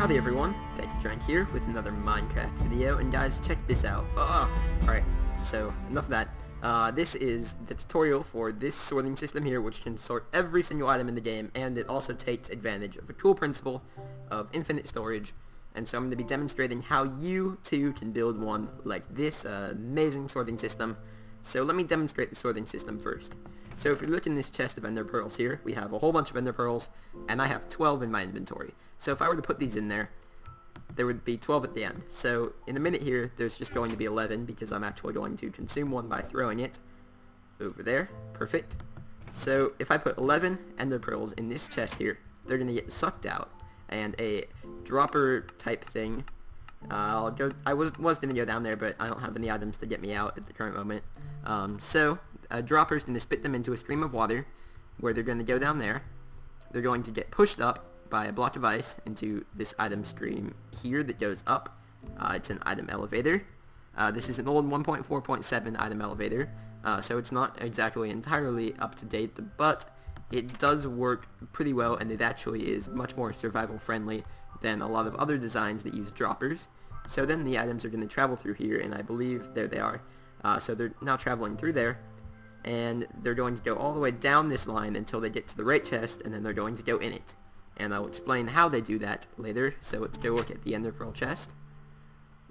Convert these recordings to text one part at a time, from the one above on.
Howdy everyone, dankydrank here with another Minecraft video, and guys, check this out. Alright, so enough of that. This is the tutorial for this sorting system here, which can sort every single item in the game, and it also takes advantage of a cool principle of infinite storage. And so I'm going to be demonstrating how you too can build one like this amazing sorting system. So let me demonstrate the sorting system first. So if you look in this chest of ender pearls here, we have a whole bunch of ender pearls, and I have 12 in my inventory. So if I were to put these in there, there would be 12 at the end. So in a minute here, there's just going to be 11, because I'm actually going to consume one by throwing it over there. Perfect. So if I put 11 ender pearls in this chest here, they're going to get sucked out, and a dropper type thing, I was going to go down there, but I don't have any items to get me out at the current moment. So a dropper's going to spit them into a stream of water, where they're going to go down there. They're going to get pushed up by a block of ice into this item stream here that goes up. It's an item elevator. This is an old 1.4.7 item elevator, so it's not exactly entirely up to date, but it does work pretty well, and it actually is much more survival friendly than a lot of other designs that use droppers. So then the items are going to travel through here, and I believe there they are. So they're now traveling through there, and they're going to go all the way down this line until they get to the right chest, and then they're going to go in it. And I'll explain how they do that later. So let's go look at the ender pearl chest.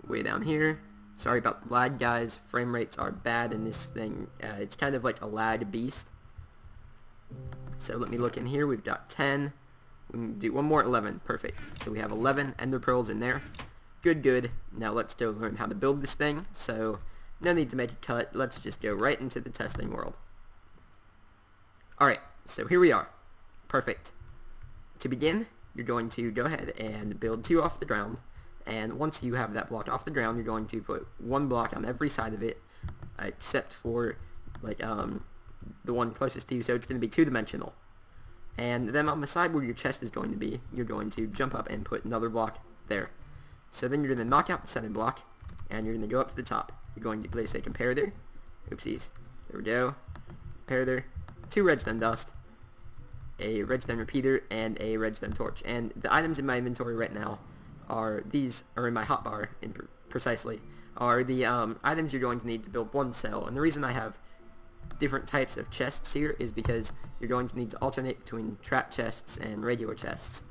Way down here. Sorry about the lag, guys. Frame rates are bad in this thing. It's kind of like a lag beast. So let me look in here. We've got 10. We can do one more, 11. Perfect. So we have 11 ender pearls in there. Good, good. Now let's go learn how to build this thing. So no need to make a cut. Let's just go right into the testing world. Alright, so here we are. Perfect. To begin, you're going to go ahead and build 2 off the ground, and once you have that block off the ground, you're going to put 1 block on every side of it, except for like the one closest to you, so it's going to be 2-dimensional. And then on the side where your chest is going to be, you're going to jump up and put another block there. So then you're going to knock out the center block, and you're going to go up to the top. You're going to place a comparator. Oopsies. There we go. Comparator. 2 redstone dust, a redstone repeater, and a redstone torch. And the items in my inventory right now are these, or in my hotbar precisely, are the items you're going to need to build one cell. And the reason I have different types of chests here is because you're going to need to alternate between trap chests and regular chests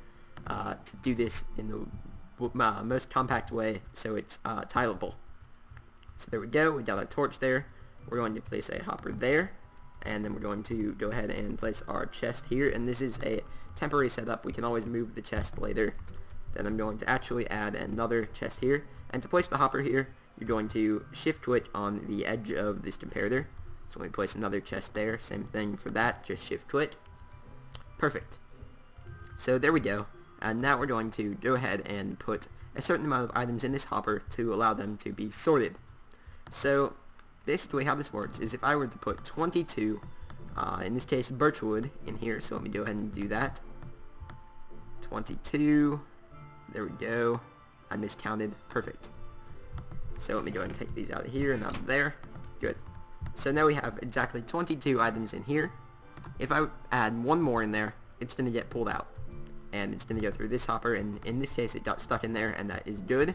to do this in the most compact way, so it's tileable. So there we go, we got our torch there. We're going to place a hopper there, and then we're going to go ahead and place our chest here, and this is a temporary setup. We can always move the chest later. Then I'm going to actually add another chest here, and to place the hopper here, you're going to shift click on the edge of this comparator. So when we place another chest there, same thing for that, just shift click. Perfect. So there we go, and now we're going to go ahead and put a certain amount of items in this hopper to allow them to be sorted. So basically how this works is if I were to put 22, in this case birchwood, in here, so let me go ahead and do that. 22, there we go. I miscounted, perfect. So let me go ahead and take these out of here and out of there. Good. So now we have exactly 22 items in here. If I add one more in there, it's going to get pulled out. And it's going to go through this hopper, and in this case it got stuck in there, and that is good.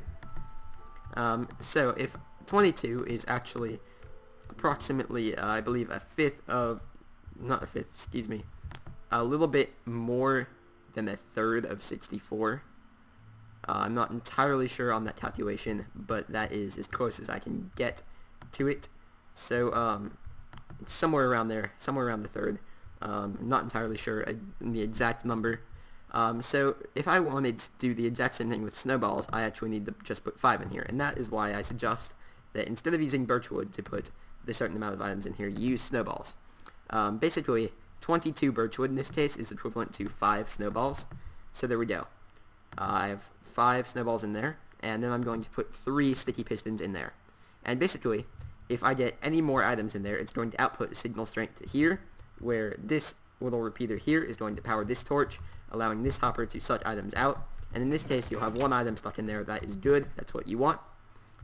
So if 22 is actually approximately, I believe, a little bit more than a third of 64. I'm not entirely sure on that calculation, but that is as close as I can get to it. So it's somewhere around there, somewhere around the third. I'm not entirely sure the exact number. So if I wanted to do the exact same thing with snowballs, I actually need to just put 5 in here, and that is why I suggest that instead of using birchwood to put the certain amount of items in here, you use snowballs. Basically, 22 birchwood in this case is equivalent to 5 snowballs. So there we go. I have 5 snowballs in there, and then I'm going to put 3 sticky pistons in there. And basically, if I get any more items in there, it's going to output signal strength to here, where this little repeater here is going to power this torch, allowing this hopper to suck items out. And in this case, you'll have 1 item stuck in there. That is good. That's what you want.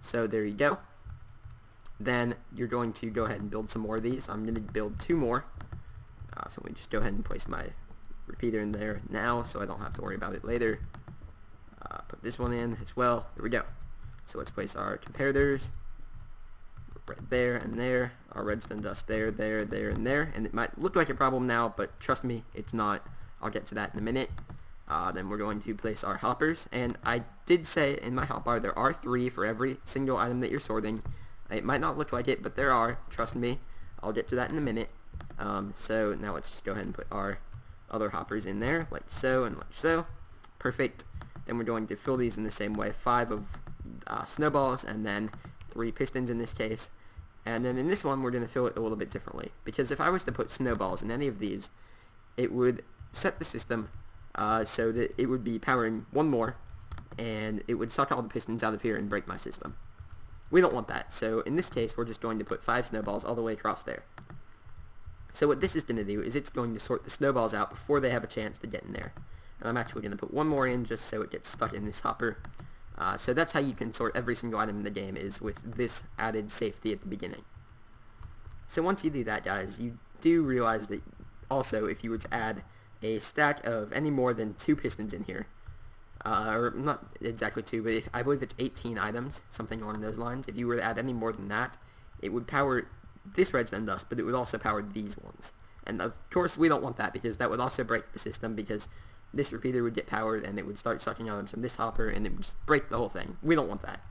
So there you go. Then you're going to go ahead and build some more of these. I'm going to build 2 more. So we just go ahead and place my repeater in there now, so I don't have to worry about it later. Put this one in as well. There we go. So let's place our comparators right there and there. Our redstone dust there, there, there, and there. And it might look like a problem now, but trust me, it's not. I'll get to that in a minute. Then we're going to place our hoppers. And I did say in my hotbar there are 3 for every single item that you're sorting. It might not look like it, but there are. Trust me. I'll get to that in a minute. So now let's just go ahead and put our other hoppers in there, like so and like so. Perfect. Then we're going to fill these in the same way. 5 of snowballs and then 3 pistons in this case. And then in this one we're going to fill it a little bit differently. Because if I was to put snowballs in any of these, it would set the system so that it would be powering 1 more, and it would suck all the pistons out of here and break my system. We don't want that, so in this case we're just going to put 5 snowballs all the way across there. So what this is going to do is it's going to sort the snowballs out before they have a chance to get in there. And I'm actually going to put 1 more in just so it gets stuck in this hopper. So that's how you can sort every single item in the game, is with this added safety at the beginning. So once you do that, guys, you do realize that also if you were to add a stack of any more than 2 pistons in here, or not exactly 2, but I believe it's 18 items, something along those lines. If you were to add any more than that, it would power this redstone dust, but it would also power these ones. And of course we don't want that, because that would also break the system, because this repeater would get powered and it would start sucking items from this hopper and it would just break the whole thing. We don't want that.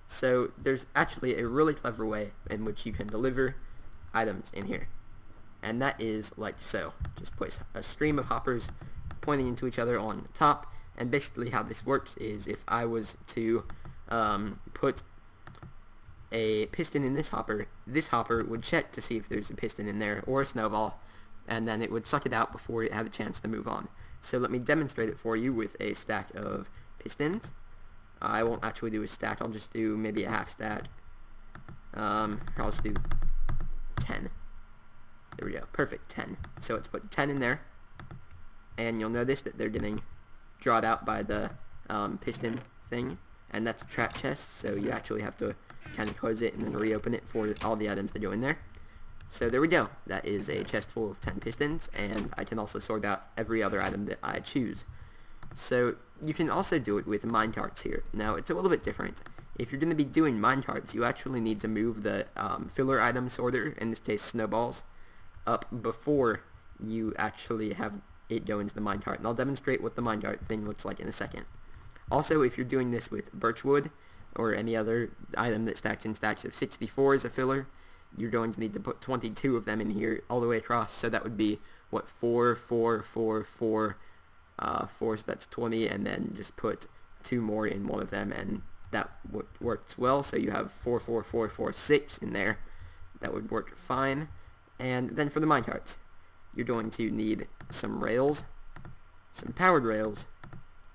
So there's actually a really clever way in which you can deliver items in here. And that is like so. Just place a stream of hoppers pointing into each other on the top. And basically how this works is if I was to put a piston in this hopper would check to see if there's a piston in there or a snowball, and then it would suck it out before it had a chance to move on. So let me demonstrate it for you with a stack of pistons. I won't actually do a stack, I'll just do maybe a half stack. I'll just do 10. There we go, perfect, 10. So let's put 10 in there, and you'll notice that they're getting drawn out by the piston thing, and that's a trap chest, so you actually have to kind of close it and then reopen it for all the items that go in there. So there we go, that is a chest full of 10 pistons, and I can also sort out every other item that I choose. So you can also do it with minecarts here. Now it's a little bit different. If you're going to be doing minecarts, you actually need to move the filler item sorter, in this case snowballs, up before you actually have it go into the minecart. And I'll demonstrate what the minecart thing looks like in a second. Also, if you're doing this with birchwood or any other item that stacks in stacks of 64 as a filler, you're going to need to put 22 of them in here all the way across. So that would be, what, 4, 4, 4, 4, 4, so that's 20, and then just put 2 more in one of them, and that works well. So you have 4, 4, 4, 4, 6 in there. That would work fine. And then for the minecarts, you're going to need some rails, some powered rails,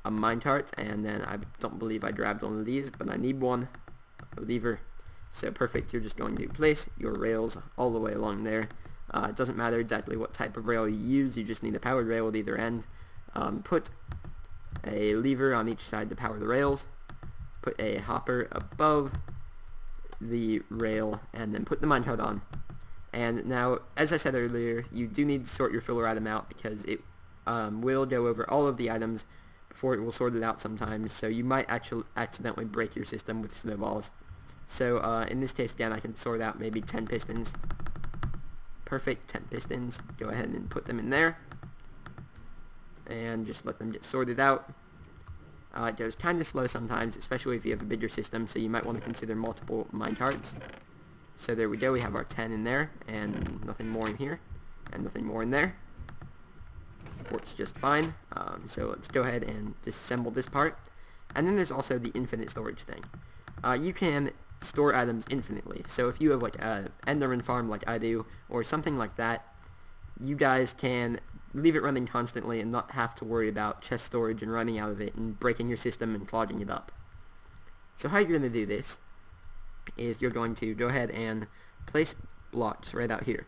a minecart, and then I don't believe I grabbed one of these, but I need one, a lever. So perfect, you're just going to place your rails all the way along there. It doesn't matter exactly what type of rail you use, you just need a powered rail at either end. Put a lever on each side to power the rails, put a hopper above the rail, and then put the minecart on. And now, as I said earlier, you do need to sort your filler item out, because it will go over all of the items before it will sort it out sometimes, so you might actually accidentally break your system with snowballs. So in this case, again, I can sort out maybe 10 pistons. Perfect, 10 pistons. Go ahead and put them in there, and just let them get sorted out. It goes kind of slow sometimes, especially if you have a bigger system, so you might want to consider multiple minecarts. So there we go, we have our 10 in there, and nothing more in here, and nothing more in there. Works just fine. So let's go ahead and disassemble this part. And then there's also the infinite storage thing. You can store items infinitely. So if you have like an enderman farm like I do, or something like that, you guys can leave it running constantly and not have to worry about chest storage and running out of it and breaking your system and clogging it up. So how you're going to do this is you're going to go ahead and place blocks right out here.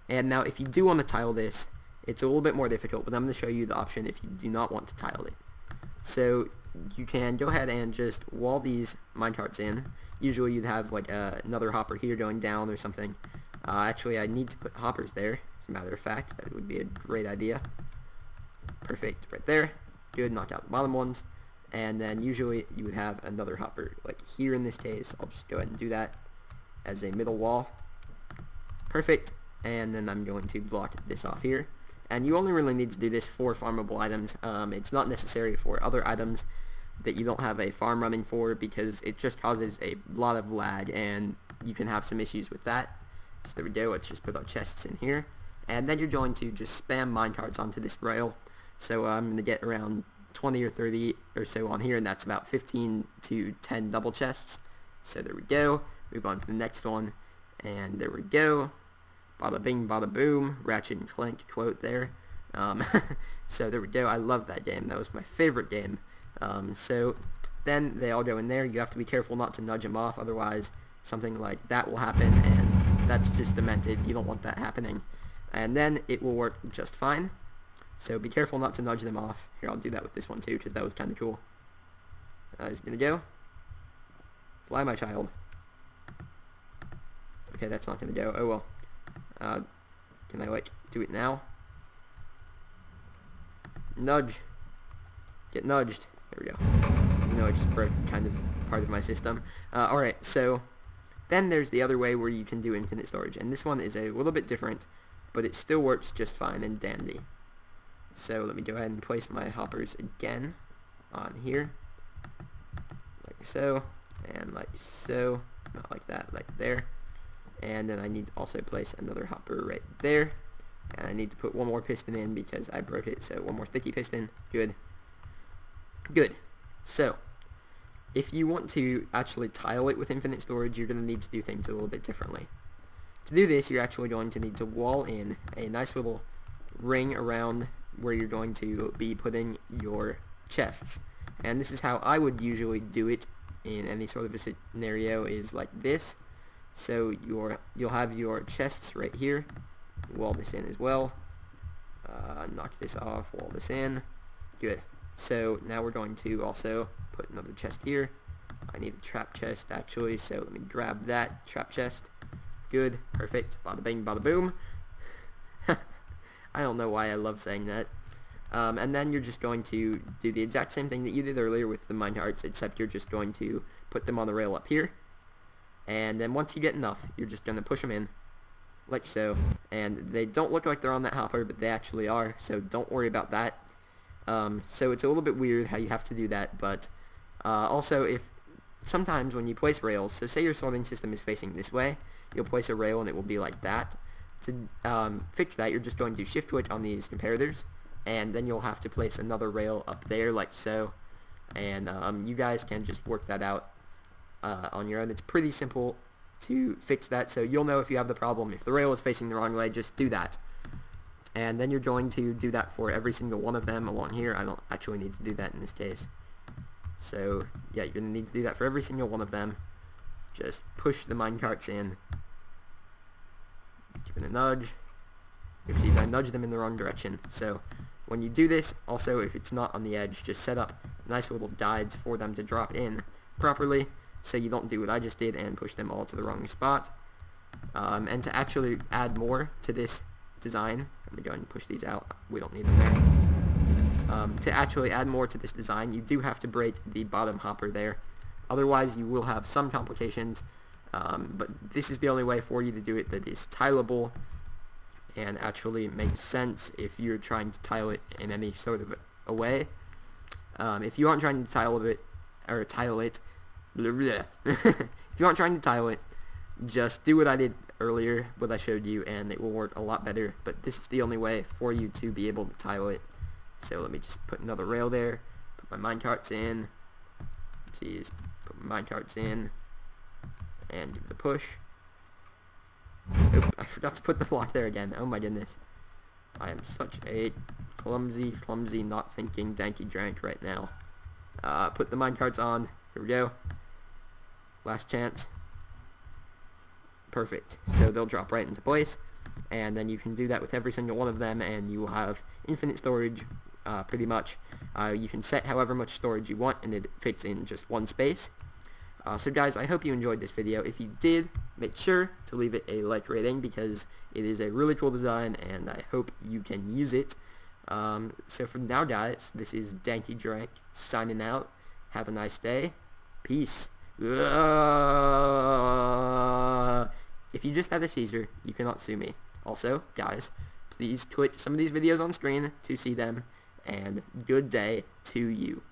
And now if you do want to tile this, it's a little bit more difficult, but I'm going to show you the option if you do not want to tile it. So you can go ahead and just wall these minecarts in. Usually you'd have like another hopper here going down or something. Actually, I need to put hoppers there, as a matter of fact. That would be a great idea. Perfect, right there. Good, knock out the bottom ones. and then usually you would have another hopper. Like here in this case, I'll just go ahead and do that as a middle wall. Perfect. And then I'm going to block this off here. And you only really need to do this for farmable items. It's not necessary for other items that you don't have a farm running for, because it just causes a lot of lag and you can have some issues with that. So there we go. Let's just put our chests in here. And then you're going to just spam minecarts onto this rail. So I'm going to get around 20 or 30 or so on here, and that's about 15 to 10 double chests. So there we go. Move on to the next one, and there we go. Bada bing, bada boom. Ratchet and Clank quote there. So there we go. I love that game. That was my favorite game. So then they all go in there. You have to be careful not to nudge them off, otherwise something like that will happen, and that's just demented. You don't want that happening. And then it will work just fine. So be careful not to nudge them off. Here, I'll do that with this one too, because that was kind of cool. Is it gonna go? Fly, my child. Okay, that's not gonna go. Oh well. Can I, like, do it now? Nudge. Get nudged. There we go. You know, I just broke kind of part of my system. Alright, so then there's the other way where you can do infinite storage, and this one is a little bit different, but it still works just fine and dandy. So let me go ahead and place my hoppers again on here, like so, and like so, not like that, like there. And then I need to also place another hopper right there, and I need to put one more piston in because I broke it, so one more sticky piston. Good. So if you want to actually tile it with infinite storage, you're going to need to do things a little bit differently. To do this, you're actually going to need to wall in a nice little ring around where you're going to be putting your chests. And this is how I would usually do it in any sort of a scenario, is like this. So you'll have your chests right here. Wall this in as well. Knock this off, wall this in. Good. So now we're going to also put another chest here. I need a trap chest actually, so let me grab that trap chest. Good, perfect, bada bing, bada boom. I don't know why I love saying that. And then you're just going to do the exact same thing that you did earlier with the minecarts, except you're just going to put them on the rail up here. And then once you get enough, you're just going to push them in, like so. And they don't look like they're on that hopper, but they actually are, so don't worry about that. So it's a little bit weird how you have to do that, but also if sometimes when you place rails, so say your sorting system is facing this way, you'll place a rail and it will be like that. To fix that, you're just going to shift click on these comparators, and then you'll have to place another rail up there like so, and you guys can just work that out on your own. It's pretty simple to fix that, so you'll know if you have the problem. If the rail is facing the wrong way, just do that. And then you're going to do that for every single one of them along here. I don't actually need to do that in this case. So yeah, you're going to need to do that for every single one of them. Just push the minecarts in. Give it a nudge. Oopsies, I nudged them in the wrong direction. So when you do this, also if it's not on the edge, just set up nice little guides for them to drop in properly, so you don't do what I just did and push them all to the wrong spot. And to actually add more to this design, let me go ahead and push these out. We don't need them there. To actually add more to this design, you do have to break the bottom hopper there. Otherwise, you will have some complications. But this is the only way for you to do it that is tileable and actually makes sense if you're trying to tile it in any sort of a way. If you aren't trying to tile it, if you aren't trying to tile it, just do what I did earlier, what I showed you, and it will work a lot better. But this is the only way for you to be able to tile it. So let me just put another rail there, put my minecarts in, jeez, put my minecarts in, and give it a push. Oop, I forgot to put the block there again. Oh my goodness. I am such a clumsy, not thinking dankydrank right now. Put the minecarts on. Here we go. Last chance. Perfect. So they'll drop right into place. And then you can do that with every single one of them, and you will have infinite storage, pretty much. You can set however much storage you want, and it fits in just one space. So guys, I hope you enjoyed this video. If you did, make sure to leave it a like rating, because it is a really cool design, and I hope you can use it. So for now, guys, this is dankydrank signing out. Have a nice day. Peace. If you just had a seizure, you cannot sue me. Also, guys, please click some of these videos on screen to see them, and good day to you.